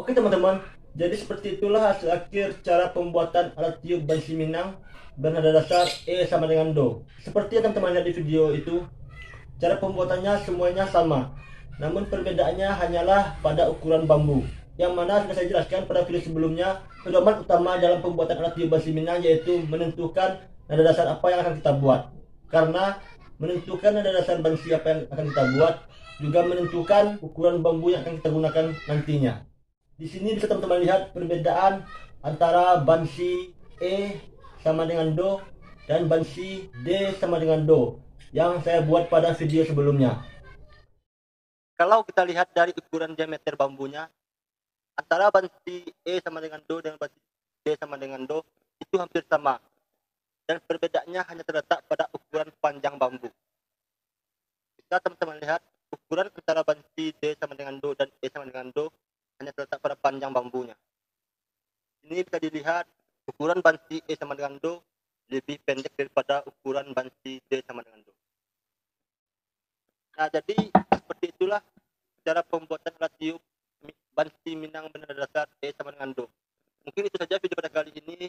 Oke teman-teman, jadi seperti itulah hasil akhir cara pembuatan alat tiup bansi Minang bernada dasar E sama dengan Do. Seperti yang teman-teman lihat di video itu, cara pembuatannya semuanya sama, namun perbedaannya hanyalah pada ukuran bambu, yang mana sudah saya jelaskan pada video sebelumnya. Pedoman utama dalam pembuatan alat tiup bansi Minang yaitu menentukan nada dasar apa yang akan kita buat. Karena menentukan nada dasar bansi apa yang akan kita buat juga menentukan ukuran bambu yang akan kita gunakan nantinya. Di sini bisa teman-teman lihat perbedaan antara bansi E sama dengan Do dan bansi D sama dengan Do yang saya buat pada video sebelumnya. Kalau kita lihat dari ukuran diameter bambunya, antara bansi E sama dengan Do dan bansi D sama dengan Do itu hampir sama. Dan perbedaannya hanya terletak pada ukuran panjang bambu. Bisa teman-teman lihat ukuran antara bansi D sama dengan Do dan E sama dengan Do hanya terletak pada panjang bambunya. Ini bisa dilihat ukuran bansi E sama dengan Do lebih pendek daripada ukuran bansi D sama dengan Do. Nah, jadi seperti itulah cara pembuatan alat tiup bansi Minang bernada dasar E sama dengan Do. Mungkin itu saja video pada kali ini.